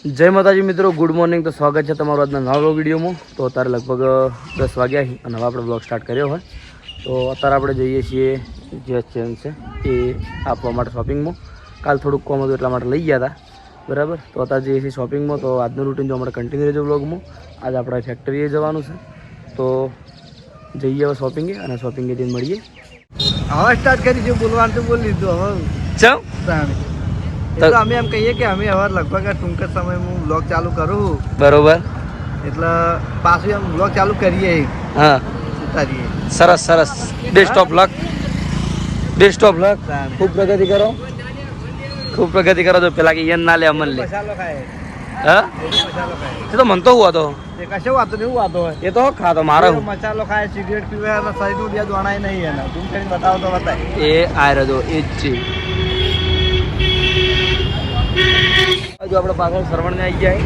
જય માતાજી મિત્રો, ગુડ મોર્નિંગ. તો સ્વાગત છે તમારું આજના નવા વિડીયોમાં. તો અત્યારે લગભગ 10 વાગ્યા છે અને હવે આપણે બ્લોગ સ્ટાર્ટ કર્યો હોય. તો અત્યારે આપણે જઈએ છીએ જે ચેન છે એ આપવા માટે શોપિંગમાં. કાલ થોડુંક કોમ હતું એટલા માટે લઈ ગયા હતા, બરાબર. તો અત્યારે જઈએ છીએ શોપિંગમાં. તો આજનું રૂટીન જો આપણે કન્ટિન્યુ રહેજો બ્લોગમાં. આજે આપણે ફેક્ટરીએ જવાનું છે, તો જઈએ હવે શોપિંગે અને શોપિંગે જઈને મળીએ. હવે સ્ટાર્ટ કરી છે બોલવાનું તો બોલી લીધું હવે ચમ તો અમે એમ કહીએ કે અમે હવે લગભગ ટૂંક જ સમયમાં હું બ્લોગ ચાલુ કરું, બરોબર. એટલે પાછું એમ બ્લોગ ચાલુ કરીએ. હા, ઉતારીએ. સરસ સરસ. Best of luck, best of luck. ખૂબ પ્રગતિ કરો, ખૂબ પ્રગતિ કરો. તો પેલા કે યન ના લે અમન લે. મસાલો ખાય. હા, મસાલો ખાય. એ તો મન તો હુआ તો એ કશો વાતો નહીં, વાતો હોય એ તો ખાતો મારો મસાલો ખાય, સિગરેટ પીવે અને શરીરનું બે દોણાય નહીં એને તું કરીને બતાવો તો બતાય. એ આ રહ્યો એ જ છે. હજુ આપણે પાછળ સરવણ ને આવી જાય.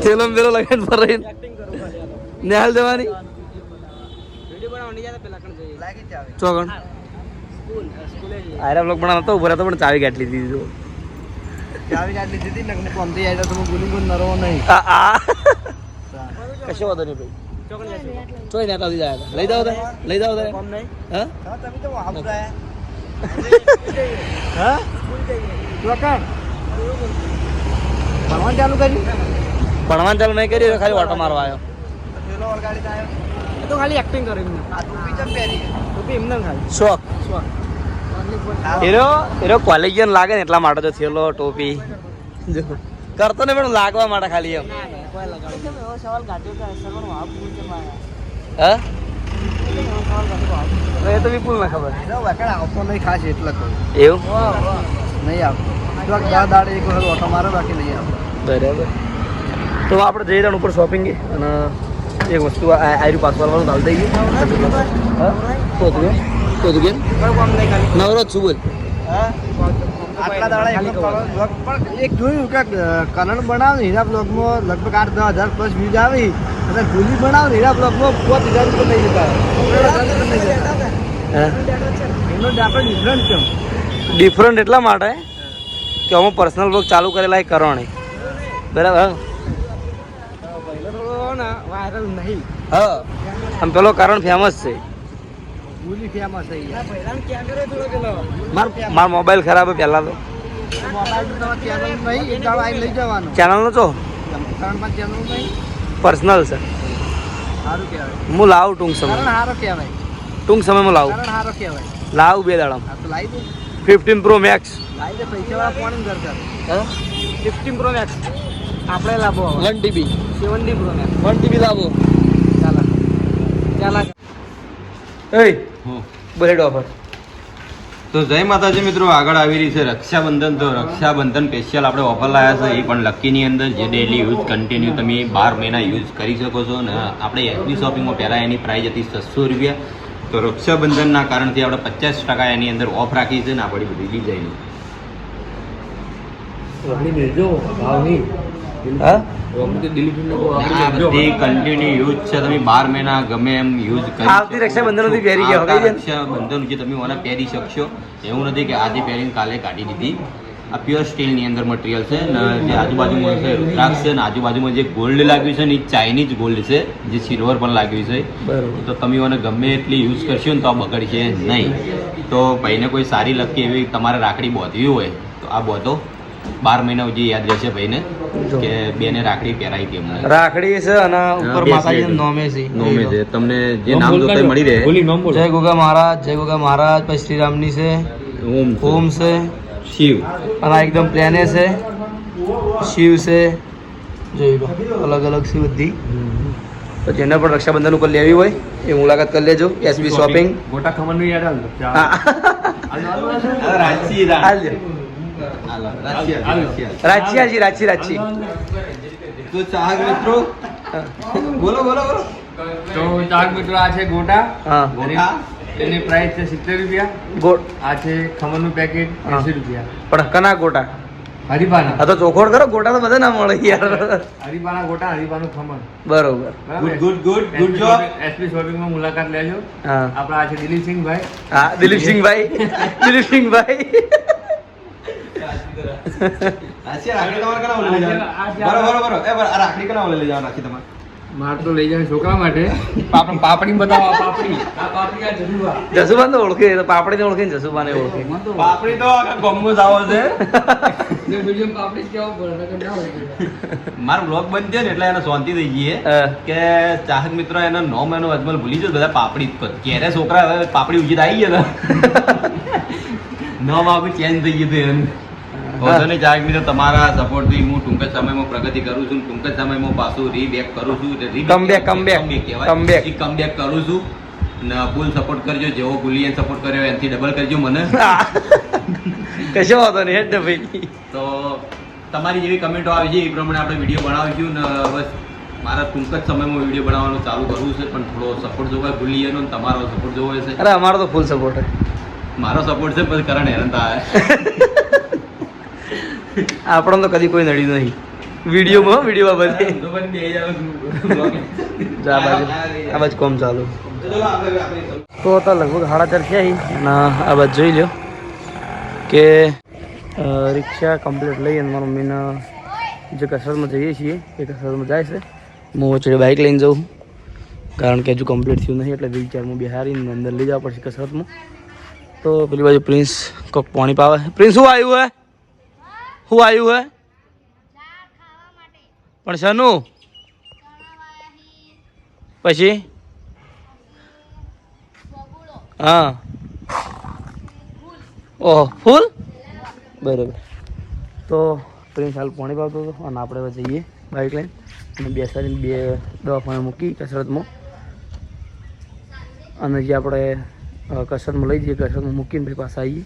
થેલો મેલો લગાવીને ફરાઈ નેહાલ જવાની ચોગણ આયરા બ્લોક બનાવતો ઉભો રહેતો પણ ચાવી કાઢી દીધી. ચાવી કાઢી દીધી ને હું કોમથી આવ્યો તો હું બોલી બોલ નરવો નહીં. કશો વાંધો નહીં ભાઈ. ચોઈ નેતા જાય લઈ જાવ લઈ જાવ કોમ નહીં. હા હા તમે તો આવતા હા ચોકણ ભણવાનું ચાલુ કર્યું. ભણવાનું ચાલુ નહીં કર્યું, ખાલી ઓટો મારવા આવ્યો. પેલો ઓળગાડી આવ્યો એ તો ખાલી એક્ટિંગ કરી આ ટોપી ચમ પહેરી ટોપી એમને ખાલી શોખ. એરો કોલેજિયન લાગે ને એટલા માટે તો થયેલો ટોપી કરતો ને પણ લાગવા માટે ખાલી એમ. હા એ તો વિપુલ ના ખબર આવતો નહીં ખાસ એટલે કહું એવું નહીં આવતો દાડે એક વખત ઓટો મારો બાકી નહીં આવતો. બરાબર. તો આપણે જઈ રહ્યા ઉપર શોપિંગ અને એક વસ્તુ આયરું પાસવાળવાનું ચાલ થઈ ગયું. હા તો તું કેમ નવરો જ છું બોલ. આટલા દાડા એક જોયું કે કરણ બનાવ ને હીરા બ્લોગમાં લગભગ 8-10,000 પ્લસ વ્યૂઝ આવી અને ગોલી બનાવ ને હીરા બ્લોગમાં 5,000 રૂપિયા લઈ જતા. એનો આપણે ડિફરન્ટ કેમ ડિફરન્ટ એટલા માટે કે અમે પર્સનલ બ્લોગ ચાલુ કરેલા એ કરવાની, બરાબર. વાયરલ નહીં. હા આમ પેલો કારણ ફેમસ છે. ગોલી ફેમસ થઈ મારો મોબાઈલ ખરાબ હે પહેલા તો. મોબાઈલ તો ચેનલ નહીં, એક દાડો આવી લઈ જવાનું. ચેનલનો છો ત્રણ ચેનલ નહીં, પર્સનલ છે. સારું કહેવાય. હું લાવું ટૂંક સમય, કરણ સારો કહેવાય. ટૂંક સમયમાં લાવું. કરણ સારો કહેવાય. લાવું 2 દાડામાં. હા તો લાવી દે. 15 Pro Max. લાવી દે. પૈસાવાળા ફોન ઘર કર. હા 15 Pro Max આપણે લાવો 1 TB 70 Pro Max 1 TB લાવો. ચાલો ચાલો. એ બુલેટ ઓફર. તો જય માતાજી મિત્રો, આગળ આવી રહી છે રક્ષાબંધન. તો રક્ષાબંધન સ્પેશિયલ આપણે ઓફર લાવ્યા છે એ પણ લકીની અંદર, જે ડેલી યુઝ કન્ટિન્યુ તમે 12 મહિના યુઝ કરી શકો છો. અને આપણે એસબી શોપિંગમાં પહેલાં એની પ્રાઇસ હતી 600 રૂપિયા. તો રક્ષાબંધનના કારણથી આપણે 50% એની અંદર ઓફ રાખી છે ને આપણી બધી ડિઝાઇન. હા આ બધી કન્ટિન્યુ યુઝ છે, તમે 12 મહિના ગમે એમ યુઝ કરી આવતી રક્ષાબંધન સુધી પહેરી ગયા આવતા રક્ષાબંધન જે તમે મને પહેરી શકશો. એવું નથી કે આજે પહેરીને કાલે કાઢી દીધી. આ પ્યોર સ્ટીલની અંદર મટીરિયલ છે ને જે આજુબાજુમાં છે રુદ્રાક્ષ છે ને આજુબાજુમાં જે ગોલ્ડ લાગ્યું છે ને એ ચાઇનીઝ ગોલ્ડ છે, જે સિલ્વર પણ લાગ્યું છે. બરાબર. તો તમે મને ગમે એટલી યુઝ કરશો ને તો આ બગડશે નહીં. તો ભાઈને કોઈ સારી લગતી એવી તમારે રાખડી બાંધવી હોય તો આ બાંધો. 12 મહિના સુધી યાદ રહેશે ભાઈને કે બેને રાખડી પહેરાઈ હતી અમને. રાખડી છે અને ઉપર માતાજી નોમે છે. નોમે છે, તમને જે નામ જોતા મળી રહે. જય ગોગા મહારાજ, જય ગોગા મહારાજ. પછી શ્રીરામની છે, ઓમ છે, શિવ અને આ એકદમ પ્લેને છે, શિવ છે. જોઈ લો અલગ અલગ છે બધી. તો જેને પણ રક્ષાબંધન ઉપર લેવી હોય એ મુલાકાત કરી લેજો એસબી શોપિંગ. ગોટા ખમણનું યાદ રાચી રાચી. તો ચાહક મિત્રો બોલો બોલો બોલો. તો ચાહક મિત્રો આ છે ગોટા. હા ગોટા એની પ્રાઇસ છે 70 રૂપિયા. ગોટ આ છે ખમણનું પેકેટ 80 રૂપિયા. પણ કના ગોટા હરીબાના આ તો ચોખોડ કરો, ગોટા તો બધા ના મળે યાર. હરીબાના ગોટા, હરીબાનું ખમણ. બરોબર. Good job. એસપી શોપિંગમાં મુલાકાત લેજો. હા આપણા આ છે દિલીપસિંહભાઈ. હા, દિલીપસિંહભાઈ. દિલીપસિંહભાઈ. રાખડી તમારે કના ઓલે લઈ જવાનું? બરોબર. આ રાખડી કના ઓલે લઈ જવાનું રાખી તમારે? માર તો લઈ જાય છોકરા માટે. પાપડી બતાવો. પાપડી આ જસુબા. જસુબાન તો ઓળખે, તો પાપડીને ઓળખે ને જસુબાને ઓળખે. પાપડી તો ગમો જ આવો છે. પાપડી કેવું પડે મારો બ્લોગ બંધ થયો ને એટલે એને શાંતિ થઈ ગઈ છે હા. કે ચાહક મિત્રો એનો નોમ એનો અજમલ ભૂલી ગયો, બધા પાપડી જ કહે. ક્યારે છોકરા હવે પાપડી ઉજી આવી ગયા નોમ આખું ચેન્જ થઈ ગયું હતું એનું. વાંધો નહીં ચાહક મિત્રો, તમારા સપોર્ટથી હું ટૂંક જ સમયમાં પ્રગતિ કરું છું. ટૂંક જ સમયમાં પાછું રીબેક કરું છું. Comeback કરું છું ને ફૂલ સપોર્ટ કરજો. જેવો ભૂલી સપોર્ટ કર્યો એનાથી ડબલ કરજો મને. કશો વાંધો નહીં, હેડ ને ભાઈ. તો તમારી જેવી કમેન્ટો આવી છે એ પ્રમાણે આપણે વિડીયો બનાવીશું ને બસ મારા ટૂંક જ સમયમાં વિડીયો બનાવવાનું ચાલુ કરવું છે, પણ થોડો સપોર્ટ જોવે ભૂલી એનો, તમારો સપોર્ટ જોવે છે. અરે અમારો તો ફૂલ સપોર્ટ છે. મારો સપોર્ટ છે પછી કરણ હેરાન થાય. આપણને તો કદી કોઈ નડ્યું નહીં વિડીયોમાં બધે. જા બાજુ આ બાજુ કોમ ચાલુ. તો હતા લગભગ 4:30 થયા અને આ બાજુ જોઈ લો કે રિક્ષા કમ્પ્લીટ લઈ અને મારા મમ્મીને જે કસરતમાં જઈએ છીએ એ કસરતમાં જાય છે. હું વચ્ચે બાઇક લઈને જાઉં કારણ કે હજુ કમ્પ્લીટ થયું નહીં, એટલે વ્હીલચેરમાં બિહારીને અંદર લઈ જવા પડશે કસરતમાં. તો પેલી બાજુ પ્રિન્સ કોક પાણી પાવે. પ્રિન્સ શું આવ્યું હે? શું આવ્યું હે? પણ શનું પછી? હા. ઓહ, ફૂલ. બરાબર. તો પ્રિન્સ હાલ પાણી પાવતો હતો અને આપણે હવે જઈએ બાઇક લઈને અને બેસાડીને 2 દવાખાને મૂકી કસરતમાં, અને જે આપણે કસરતમાં લઈ જઈએ, કસરતમાં મૂકીને પછી પાછા આવીએ.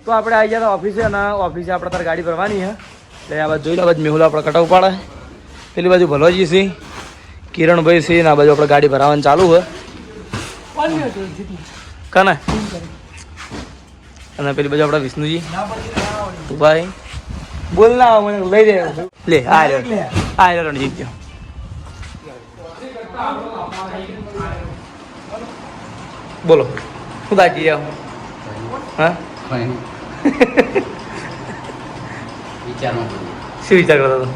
તો આપણે આવી ગયા ઓફિસે, અને ઓફિસે આપણે તારે ગાડી ભરવાની છે એટલે આ બાજુ જોઈ લો. બાજુ મેહુલ આપણે કટાવ પાડે, પેલી બાજુ ભલોજી છે, કિરણભાઈ છે, ને આ બાજુ આપણે ગાડી ભરાવાની ચાલુ છે. કને અને પેલી બાજુ આપણા વિષ્ણુજી ભાઈ બોલ ના મને લઈ દે લે. આ રહ્યો રણજીત ગયો. બોલો શું દાટી જાઓ? હા શું વિચાર કરતો હતો?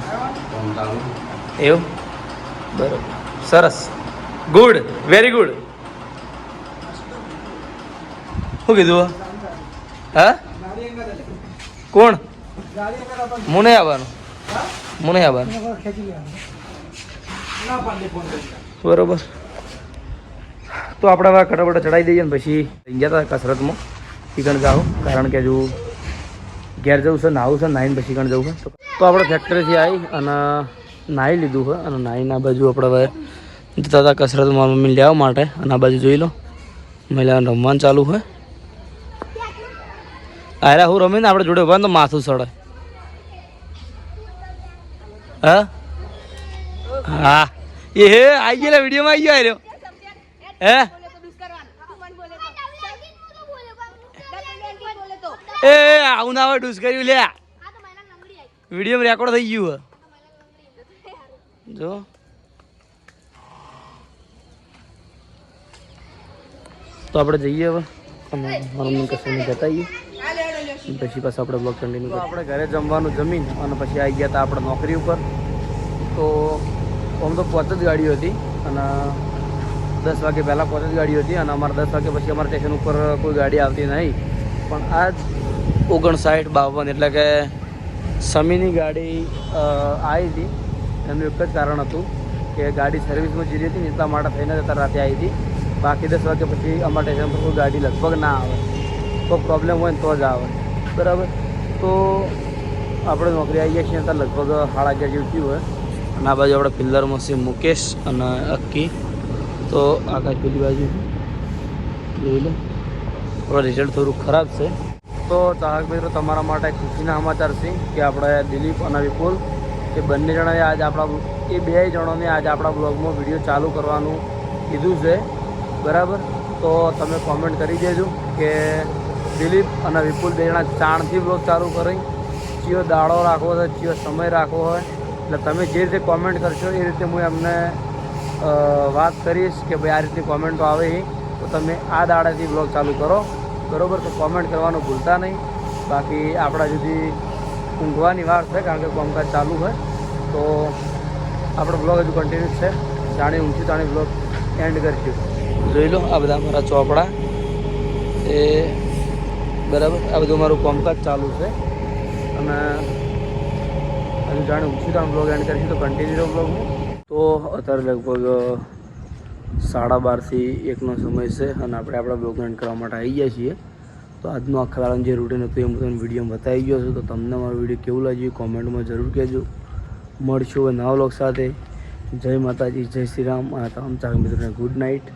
એવું? બરોબર, સરસ, ગુડ, વેરી ગુડ. શું કીધું? હા કોણ? હું નહીં આવવાનું. બરોબર. તો આપણે હવે કટાબટા ચડાવી દઈએ ને પછી ગયા હતા કસરતમાં ચિકન જાઓ, કારણ કે હજુ ઘેર જવું છે, નાહવું છે, નાહીને પછી ચિકન જવું છે. તો આપણે ફેક્ટરીથી આવી અને નાહી લીધું છે અને નાહીને આ બાજુ આપણે હવે જતા હતા કસરત મારા મમ્મીને લેવા માટે. અને આ બાજુ જોઈ લો મહિલાઓને રમવાનું ચાલુ હોય. અરે હું રમીને આપણે જોડે ઉભા તો માથું સડે. હા હા એ હે આવી ગયેલા વિડીયોમાં આવી ગયો આવ્યો. હે એ આવું ના હોય ડૂસ કર્યું લે. વિડીયો રેકોર્ડ થઈ ગયું જો. તો આપણે જઈએ હવે અને મારા કશું જતા આવીએ પછી પાછું આપણે બ્લોગ કન્ટિન્યુ કરીએ. આપણે ઘરે જમવાનું જમીન અને પછી આવી ગયા હતા આપણે નોકરી ઉપર. તો આમ તો 5 જ ગાડીઓ હતી અને 10 વાગે પહેલાં 5 જ ગાડીઓ હતી અને અમારે 10 વાગે પછી અમારા સ્ટેશન ઉપર કોઈ ગાડી આવતી નહીં. પણ આ 59-52 એટલે કે સમીની ગાડી આવી હતી. એનું એક જ કારણ હતું કે ગાડી સર્વિસમાં જઈ હતી ને એટલા માટે થઈને અત્યારે રાતે આવી હતી. બાકી 10 વાગે પછી અમારા સ્ટેશન પર કોઈ ગાડી લગભગ ના આવે. તો પ્રોબ્લેમ હોય ને તો જ આવે. બરાબર. તો આપણે નોકરી આવી ગયા છીએ અત્યારે લગભગ 11:30 જેવું થયું હોય. અને આ બાજુ આપણે પિલ્લરમાં છે મુકેશ અને અક્કી. તો આકાશ પેલી બાજુ જોઈ લો. આપણું રિઝલ્ટ થોડું ખરાબ છે. તો ચાહક મિત્રો તમારા માટે ખુશીના સમાચાર છે કે આપણે દિલીપ અને વિપુલ એ બંને જણાએ આજ આપણા એ 2 જણોને આજે આપણા બ્લોગમાં વિડીયો ચાલુ કરવાનું કીધું છે. બરાબર. તો તમે કોમેન્ટ કરી દેજો કે દિલીપ અને વિપુલ 2 જણા 4થી બ્લોગ ચાલુ કરી ચિયો દાડો રાખવો હોય ચિયો સમય રાખવો હોય એટલે તમે જે રીતે કોમેન્ટ કરશો એ રીતે હું એમને વાત કરીશ કે ભાઈ આ રીતની કોમેન્ટો આવે તો તમે આ દાડાથી બ્લોગ ચાલુ કરો, બરાબર? તો કોમેન્ટ કરવાનું ભૂલતા નહીં. બાકી આપણા સુધી ઊંઘવાની વાર છે કારણ કે કામકાજ ચાલુ હોય, તો આપણો બ્લોગ હજુ કન્ટિન્યુ છે. જાણી ઊંઘશું તાણી બ્લોગ એન્ડ કરશું. જોઈ લો આ બધા મારા ચોપડા એ બરાબર, આ બધું મારું કામકાજ ચાલુ છે અને હજુ જાણે ઊંઘશું તાણી બ્લોગ એન્ડ કરીશું. તો કન્ટિન્યુ રહો બ્લોગમાં. તો અત્યારે લગભગ 12:30થી 1નો સમય છે અને આપણે આપણા બ્લોગ એન્ડ કરવા માટે આવી ગયા છીએ. તો આજનું આખા દાડાનું જે રૂટીન હતું એ હું તમને વિડીયોમાં બતાવી ગયો છું. તો તમને મારો વિડીયો કેવું લાગ્યું કોમેન્ટમાં જરૂર કહેજો. મળશું હવે નવા બ્લોગ સાથે. જય માતાજી, જય શ્રી રામ અને તમામ ચાહક મિત્રોને ગુડ નાઇટ.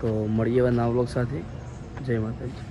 તો મળીએ હવે નવા બ્લોગ સાથે. જય માતાજી.